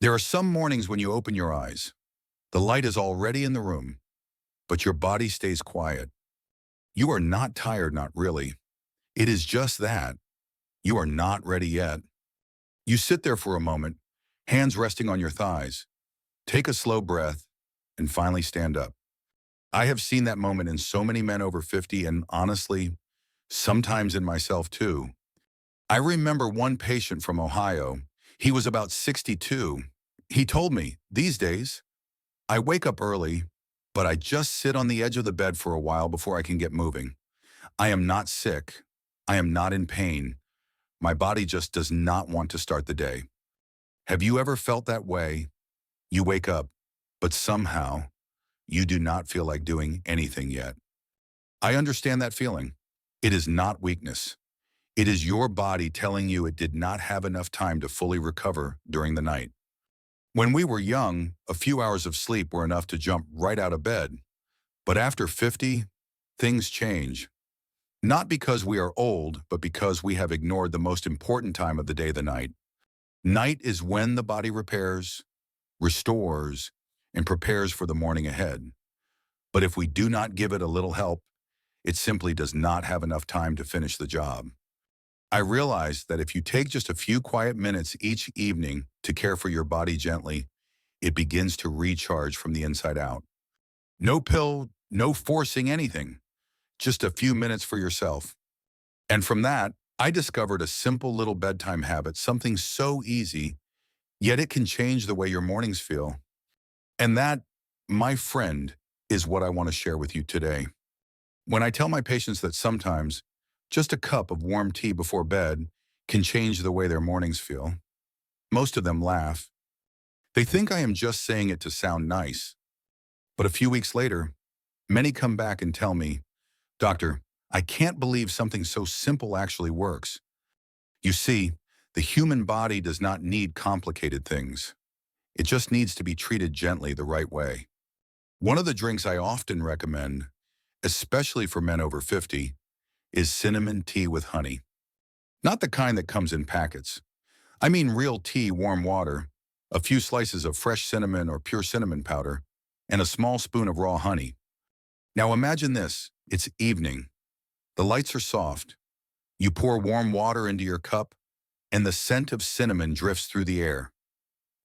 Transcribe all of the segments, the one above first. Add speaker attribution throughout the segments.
Speaker 1: There are some mornings when you open your eyes. The light is already in the room, but your body stays quiet. You are not tired, not really. It is just that. You are not ready yet. You sit there for a moment, hands resting on your thighs. Take a slow breath, and finally stand up. I have seen that moment in so many men over 50, and honestly, sometimes in myself too. I remember one patient from Ohio. He was about 62. He told me, these days, I wake up early, but I just sit on the edge of the bed for a while before I can get moving. I am not sick. I am not in pain. My body just does not want to start the day. Have you ever felt that way? You wake up, but somehow you do not feel like doing anything yet. I understand that feeling. It is not weakness. It is your body telling you it did not have enough time to fully recover during the night. When we were young, a few hours of sleep were enough to jump right out of bed. But after 50, things change. Not because we are old, but because we have ignored the most important time of the day, the night. Night is when the body repairs, restores, and prepares for the morning ahead. But if we do not give it a little help, it simply does not have enough time to finish the job. I realize that if you take just a few quiet minutes each evening to care for your body gently, it begins to recharge from the inside out. No pill, no forcing anything, just a few minutes for yourself. And from that, I discovered a simple little bedtime habit, something so easy, yet it can change the way your mornings feel. And that, my friend, is what I want to share with you today. When I tell my patients that sometimes just a cup of warm tea before bed can change the way their mornings feel, most of them laugh. They think I am just saying it to sound nice. But a few weeks later, many come back and tell me, "Doctor, I can't believe something so simple actually works." You see, the human body does not need complicated things. It just needs to be treated gently the right way. One of the drinks I often recommend, especially for men over 50, is cinnamon tea with honey. Not the kind that comes in packets. I mean real tea, warm water, a few slices of fresh cinnamon or pure cinnamon powder, and a small spoon of raw honey. Now imagine this, it's evening. The lights are soft. You pour warm water into your cup, and the scent of cinnamon drifts through the air.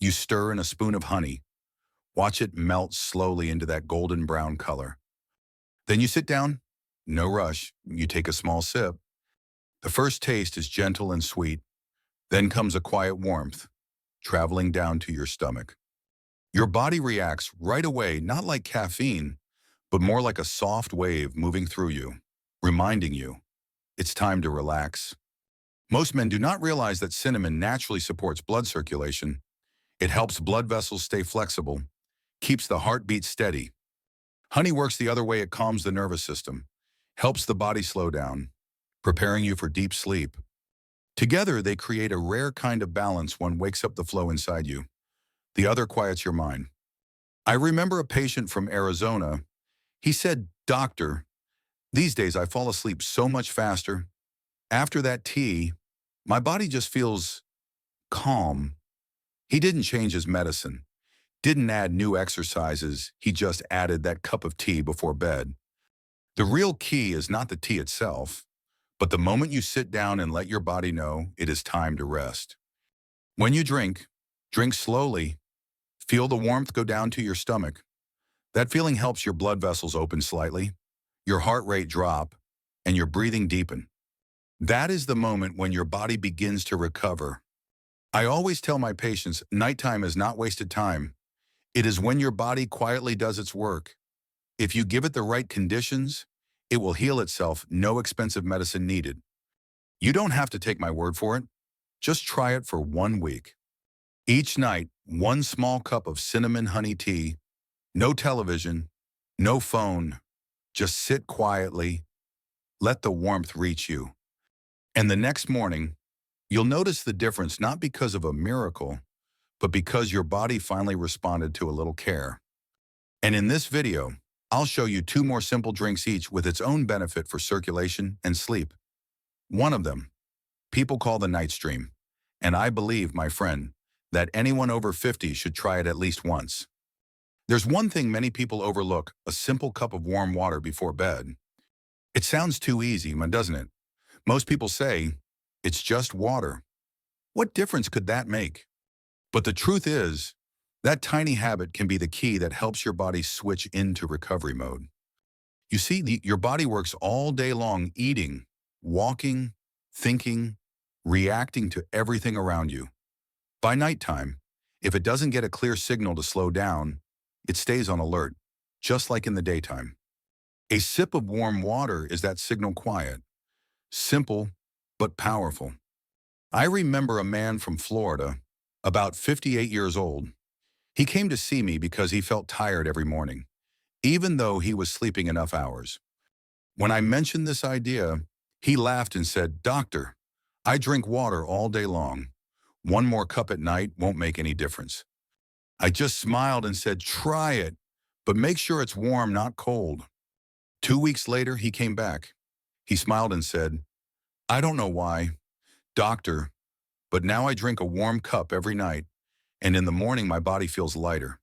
Speaker 1: You stir in a spoon of honey. Watch it melt slowly into that golden brown color. Then you sit down. No rush. You take a small sip. The first taste is gentle and sweet. Then comes a quiet warmth, traveling down to your stomach. Your body reacts right away, not like caffeine, but more like a soft wave moving through you, reminding you it's time to relax. Most men do not realize that cinnamon naturally supports blood circulation. It helps blood vessels stay flexible, keeps the heartbeat steady. Honey works the other way. It calms the nervous system, helps the body slow down, preparing you for deep sleep. Together, they create a rare kind of balance. One wakes up the flow inside you. The other quiets your mind. I remember a patient from Arizona. He said, "Doctor, these days I fall asleep so much faster. After that tea, my body just feels calm." He didn't change his medicine, didn't add new exercises. He just added that cup of tea before bed. The real key is not the tea itself, but the moment you sit down and let your body know it is time to rest. When you drink, drink slowly. Feel the warmth go down to your stomach. That feeling helps your blood vessels open slightly, your heart rate drop, and your breathing deepen. That is the moment when your body begins to recover. I always tell my patients, nighttime is not wasted time. It is when your body quietly does its work. If you give it the right conditions, it will heal itself, no expensive medicine needed. You don't have to take my word for it. Just try it for 1 week. Each night, one small cup of cinnamon honey tea, no television, no phone. Just sit quietly, let the warmth reach you. And the next morning, you'll notice the difference, not because of a miracle, but because your body finally responded to a little care. And in this video, I'll show you 2 more simple drinks, each with its own benefit for circulation and sleep. One of them, people call the night stream. And I believe, my friend, that anyone over 50 should try it at least once. There's one thing many people overlook: a simple cup of warm water before bed. It sounds too easy, doesn't it? Most people say, it's just water. What difference could that make? But the truth is, that tiny habit can be the key that helps your body switch into recovery mode. You see, your body works all day long eating, walking, thinking, reacting to everything around you. By nighttime, if it doesn't get a clear signal to slow down, it stays on alert, just like in the daytime. A sip of warm water is that signal: quiet, simple, but powerful. I remember a man from Florida, about 58 years old. He came to see me because he felt tired every morning, even though he was sleeping enough hours. When I mentioned this idea, he laughed and said, "Doctor, I drink water all day long. One more cup at night won't make any difference." I just smiled and said, "Try it, but make sure it's warm, not cold." 2 weeks later, he came back. He smiled and said, "I don't know why, doctor, but now I drink a warm cup every night, and in the morning my body feels lighter,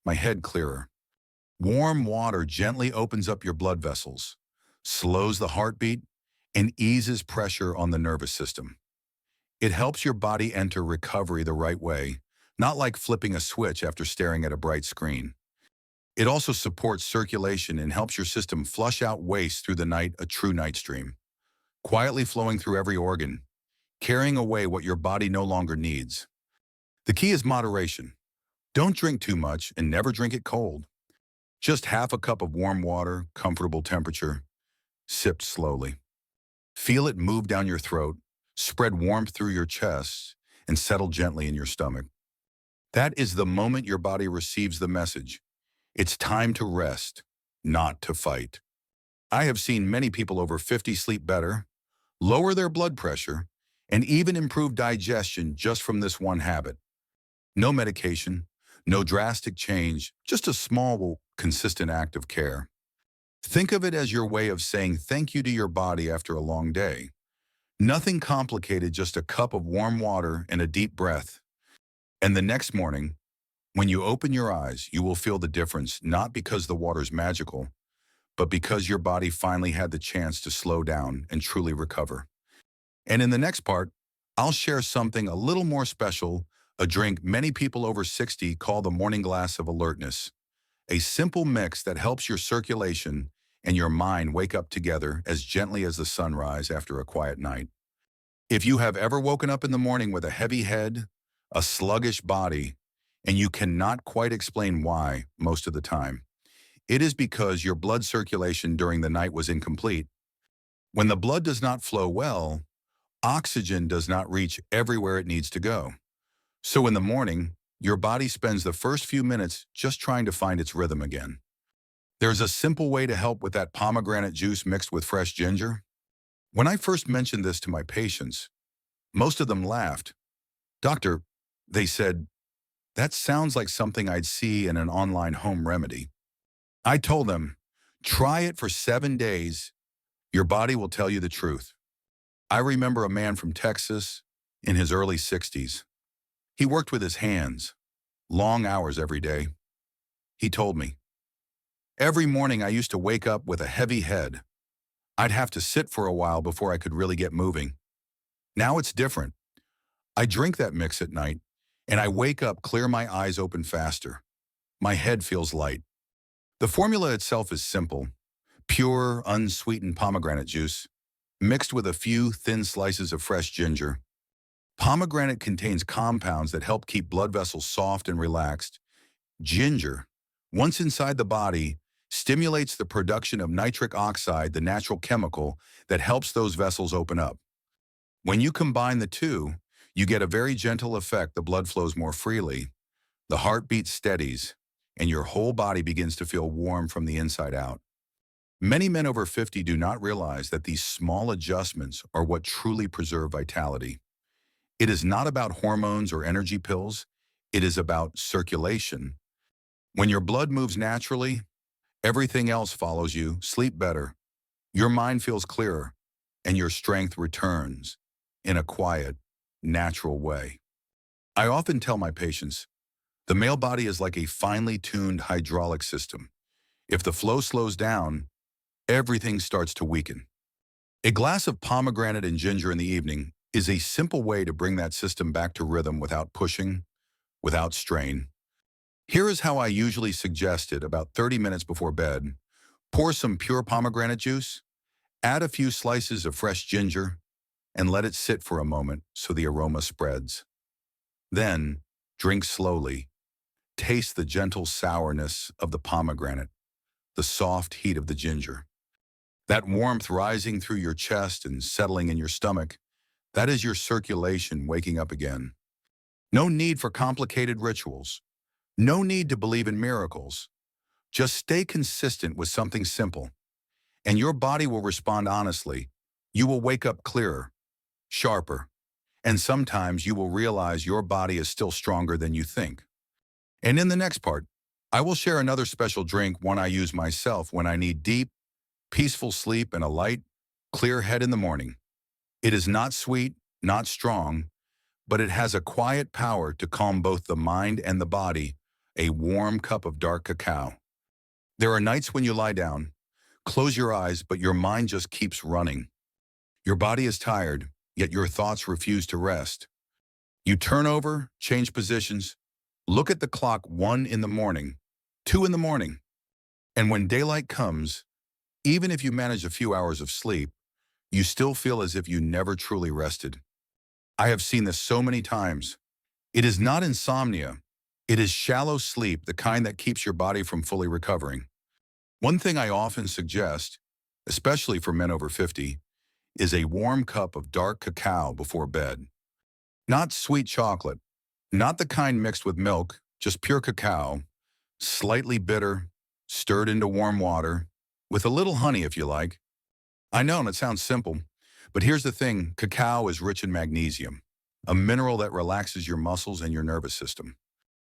Speaker 1: my head clearer." Warm water gently opens up your blood vessels, slows the heartbeat, and eases pressure on the nervous system. It helps your body enter recovery the right way, not like flipping a switch after staring at a bright screen. It also supports circulation and helps your system flush out waste through the night, a true night stream, quietly flowing through every organ, carrying away what your body no longer needs. The key is moderation. Don't drink too much and never drink it cold. Just half a cup of warm water, comfortable temperature, sipped slowly. Feel it move down your throat, spread warmth through your chest, and settle gently in your stomach. That is the moment your body receives the message: it's time to rest, not to fight. I have seen many people over 50 sleep better, lower their blood pressure, and even improve digestion just from this one habit. No medication, no drastic change, just a small, consistent act of care. Think of it as your way of saying thank you to your body after a long day. Nothing complicated, just a cup of warm water and a deep breath. And the next morning, when you open your eyes, you will feel the difference, not because the water's magical, but because your body finally had the chance to slow down and truly recover. And in the next part, I'll share something a little more special, a drink many people over 60 call the morning glass of alertness. A simple mix that helps your circulation and your mind wake up together as gently as the sunrise after a quiet night. If you have ever woken up in the morning with a heavy head, a sluggish body, and you cannot quite explain why most of the time, it is because your blood circulation during the night was incomplete. When the blood does not flow well, oxygen does not reach everywhere it needs to go. So in the morning, your body spends the first few minutes just trying to find its rhythm again. There's a simple way to help with that: pomegranate juice mixed with fresh ginger. When I first mentioned this to my patients, most of them laughed. "Doctor," they said, "that sounds like something I'd see in an online home remedy." I told them, "Try it for 7 days. Your body will tell you the truth." I remember a man from Texas in his early 60s. He worked with his hands, long hours every day. He told me, "Every morning I used to wake up with a heavy head. I'd have to sit for a while before I could really get moving. Now it's different. I drink that mix at night, and I wake up clear, my eyes open faster. My head feels light." The formula itself is simple: pure, unsweetened pomegranate juice, mixed with a few thin slices of fresh ginger. Pomegranate contains compounds that help keep blood vessels soft and relaxed. Ginger, once inside the body, stimulates the production of nitric oxide, the natural chemical that helps those vessels open up. When you combine the two, you get a very gentle effect. The blood flows more freely, the heartbeat steadies, and your whole body begins to feel warm from the inside out. Many men over 50 do not realize that these small adjustments are what truly preserve vitality. It is not about hormones or energy pills. It is about circulation. When your blood moves naturally, everything else follows you. Sleep better, your mind feels clearer, and your strength returns in a quiet, natural way. I often tell my patients, the male body is like a finely tuned hydraulic system. If the flow slows down, everything starts to weaken. A glass of pomegranate and ginger in the evening is a simple way to bring that system back to rhythm without pushing, without strain. Here is how I usually suggest it about 30 minutes before bed. Pour some pure pomegranate juice, add a few slices of fresh ginger, and let it sit for a moment so the aroma spreads. Then, drink slowly. Taste the gentle sourness of the pomegranate, the soft heat of the ginger. That warmth rising through your chest and settling in your stomach, that is your circulation waking up again. No need for complicated rituals. No need to believe in miracles. Just stay consistent with something simple, and your body will respond honestly. You will wake up clearer, sharper, and sometimes you will realize your body is still stronger than you think. And in the next part, I will share another special drink, one I use myself when I need deep, peaceful sleep and a light, clear head in the morning. It is not sweet, not strong, but it has a quiet power to calm both the mind and the body, a warm cup of dark cacao. There are nights when you lie down, close your eyes, but your mind just keeps running. Your body is tired, yet your thoughts refuse to rest. You turn over, change positions, look at the clock 1 in the morning, 2 in the morning, and when daylight comes, even if you manage a few hours of sleep, you still feel as if you never truly rested. I have seen this so many times. It is not insomnia. It is shallow sleep, the kind that keeps your body from fully recovering. One thing I often suggest, especially for men over 50, is a warm cup of dark cacao before bed. Not sweet chocolate, not the kind mixed with milk, just pure cacao, slightly bitter, stirred into warm water, with a little honey if you like. I know it sounds simple, but here's the thing, cacao is rich in magnesium, a mineral that relaxes your muscles and your nervous system.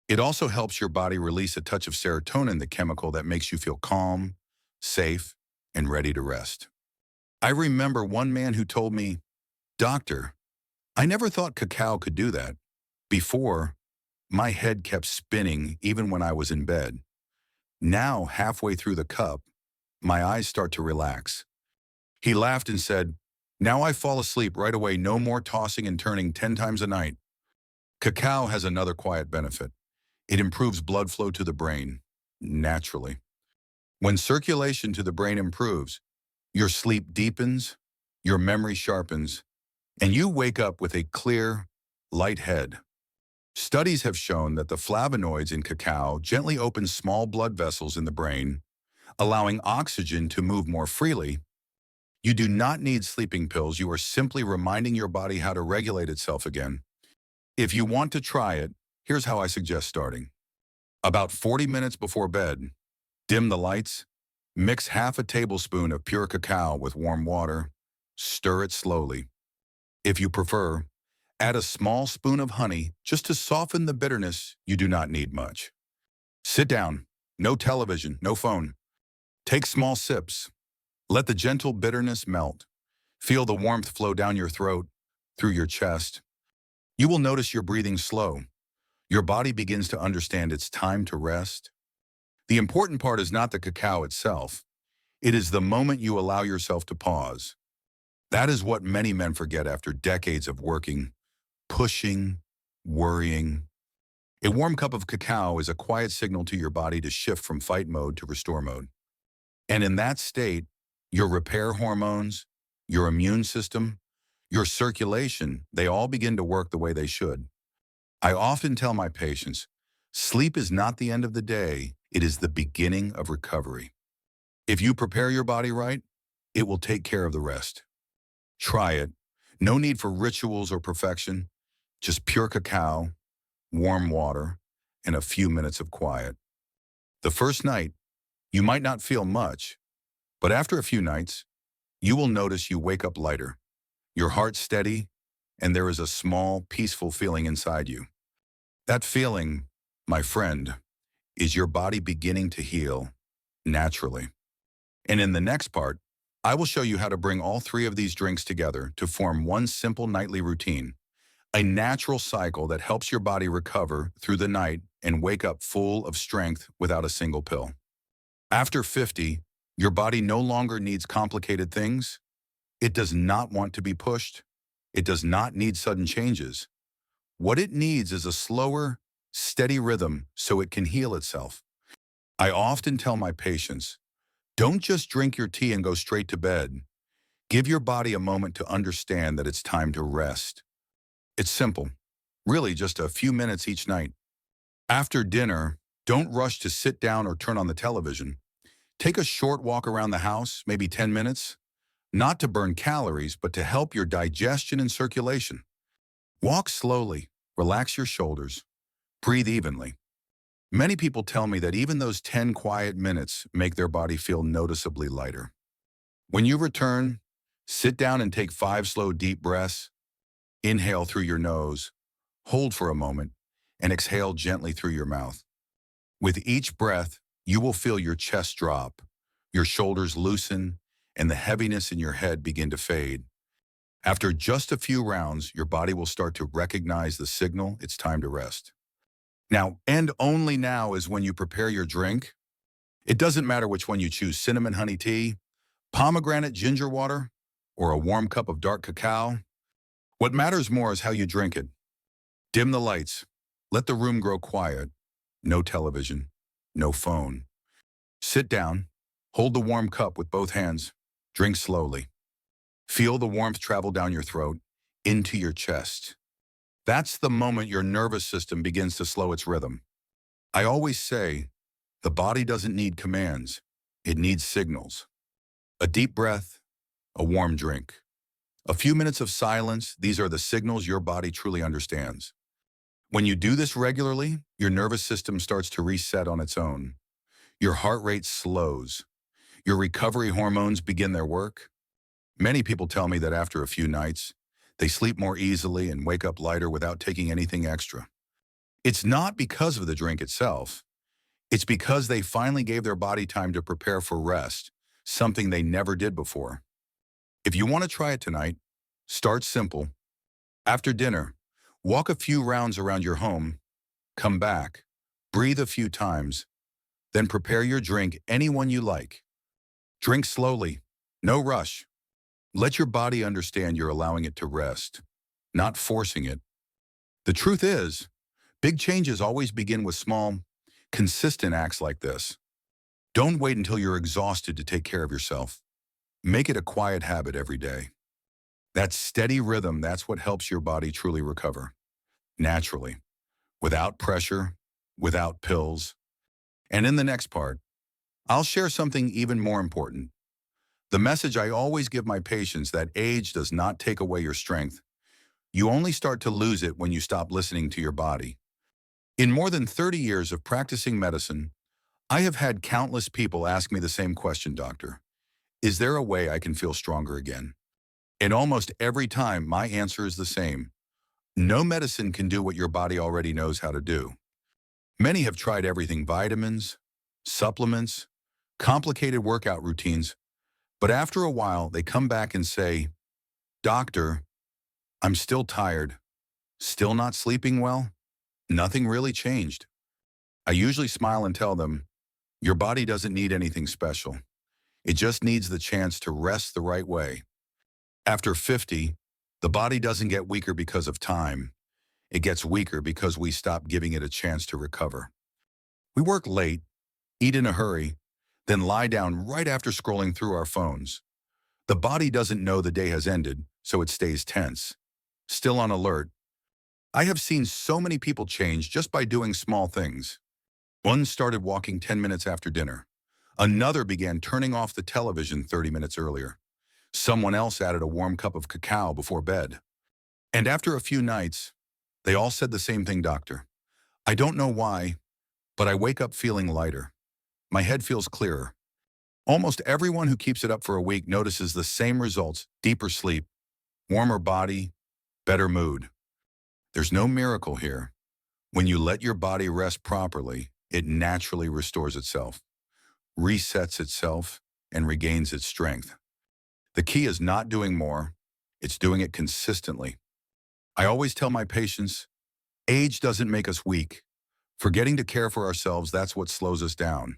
Speaker 1: It also helps your body release a touch of serotonin, the chemical that makes you feel calm, safe, and ready to rest. I remember one man who told me, "Doctor, I never thought cacao could do that. Before, my head kept spinning even when I was in bed. Now, halfway through the cup, my eyes start to relax." He laughed and said, "Now I fall asleep right away, no more tossing and turning 10 times a night." Cacao has another quiet benefit. It improves blood flow to the brain, naturally. When circulation to the brain improves, your sleep deepens, your memory sharpens, and you wake up with a clear, light head. Studies have shown that the flavonoids in cacao gently open small blood vessels in the brain, allowing oxygen to move more freely. You do not need sleeping pills. You are simply reminding your body how to regulate itself again. If you want to try it, here's how I suggest starting. About 40 minutes before bed, dim the lights, mix half a tablespoon of pure cacao with warm water, stir it slowly. If you prefer, add a small spoon of honey just to soften the bitterness. You do not need much. Sit down, no television, no phone. Take small sips. Let the gentle bitterness melt. Feel the warmth flow down your throat, through your chest. You will notice your breathing slow. Your body begins to understand it's time to rest. The important part is not the cacao itself. It is the moment you allow yourself to pause. That is what many men forget after decades of working, pushing, worrying. A warm cup of cacao is a quiet signal to your body to shift from fight mode to restore mode. And in that state, your repair hormones, your immune system, your circulation, they all begin to work the way they should. I often tell my patients, sleep is not the end of the day, it is the beginning of recovery. If you prepare your body right, it will take care of the rest. Try it. No need for rituals or perfection, just pure cacao, warm water, and a few minutes of quiet. The first night, you might not feel much, but after a few nights, you will notice you wake up lighter, your heart steady, and there is a small, peaceful feeling inside you. That feeling, my friend, is your body beginning to heal naturally. And in the next part, I will show you how to bring all three of these drinks together to form one simple nightly routine, A natural cycle that helps your body recover through the night and wake up full of strength without a single pill. After 50, your body no longer needs complicated things. It does not want to be pushed. It does not need sudden changes. What it needs is a slower, steady rhythm so it can heal itself. I often tell my patients, don't just drink your tea and go straight to bed. Give your body a moment to understand that it's time to rest. It's simple, really just a few minutes each night. After dinner, don't rush to sit down or turn on the television. Take a short walk around the house, maybe 10 minutes, not to burn calories, but to help your digestion and circulation. Walk slowly, relax your shoulders, breathe evenly. Many people tell me that even those 10 quiet minutes make their body feel noticeably lighter. When you return, sit down and take 5 slow, deep breaths. Inhale through your nose, hold for a moment, and exhale gently through your mouth. With each breath, you will feel your chest drop, your shoulders loosen, and the heaviness in your head begin to fade. After just a few rounds, your body will start to recognize the signal it's time to rest. Now, and only now is when you prepare your drink. It doesn't matter which one you choose, cinnamon honey tea, pomegranate ginger water, or a warm cup of dark cacao. What matters more is how you drink it. Dim the lights. Let the room grow quiet. No television. No phone. Sit down. Hold the warm cup with both hands. Drink slowly. Feel the warmth travel down your throat, into your chest. That's the moment your nervous system begins to slow its rhythm. I always say, the body doesn't need commands. It needs signals. A deep breath, a warm drink. A few minutes of silence, these are the signals your body truly understands. When you do this regularly, your nervous system starts to reset on its own. Your heart rate slows. Your recovery hormones begin their work. Many people tell me that after a few nights, they sleep more easily and wake up lighter without taking anything extra. It's not because of the drink itself. It's because they finally gave their body time to prepare for rest, something they never did before. If you want to try it tonight, start simple. After dinner, walk a few rounds around your home, come back, breathe a few times, then prepare your drink any one you like. Drink slowly, no rush. Let your body understand you're allowing it to rest, not forcing it. The truth is, big changes always begin with small, consistent acts like this. Don't wait until you're exhausted to take care of yourself. Make it a quiet habit every day. That steady rhythm, that's what helps your body truly recover. Naturally, without pressure, without pills. And in the next part, I'll share something even more important. The message I always give my patients that age does not take away your strength. You only start to lose it when you stop listening to your body. In more than 30 years of practicing medicine, I have had countless people ask me the same question, doctor. Is there a way I can feel stronger again? And almost every time, my answer is the same. No medicine can do what your body already knows how to do. Many have tried everything: vitamins, supplements, complicated workout routines, but after a while, they come back and say, "Doctor, I'm still tired, still not sleeping well, nothing really changed." I usually smile and tell them, your body doesn't need anything special. It just needs the chance to rest the right way. After 50, the body doesn't get weaker because of time. It gets weaker because we stop giving it a chance to recover. We work late, eat in a hurry, then lie down right after scrolling through our phones. The body doesn't know the day has ended, so it stays tense, still on alert. I have seen so many people change just by doing small things. One started walking 10 minutes after dinner. Another began turning off the television 30 minutes earlier. Someone else added a warm cup of cacao before bed. And after a few nights, they all said the same thing, doctor. I don't know why, but I wake up feeling lighter. My head feels clearer. Almost everyone who keeps it up for a week notices the same results: deeper sleep, warmer body, better mood. There's no miracle here. When you let your body rest properly, it naturally restores itself, resets itself, and regains its strength. The key is not doing more, it's doing it consistently. I always tell my patients, age doesn't make us weak. Forgetting to care for ourselves, that's what slows us down.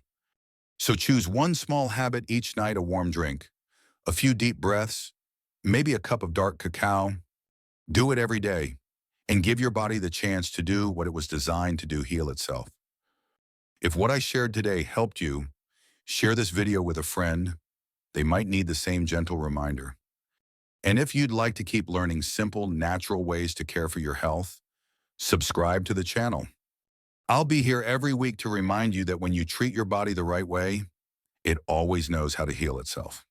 Speaker 1: So choose one small habit each night: a warm drink, a few deep breaths, maybe a cup of dark cacao. Do it every day and give your body the chance to do what it was designed to do: heal itself. If what I shared today helped you, share this video with a friend. They might need the same gentle reminder. And if you'd like to keep learning simple, natural ways to care for your health, subscribe to the channel. I'll be here every week to remind you that when you treat your body the right way, it always knows how to heal itself.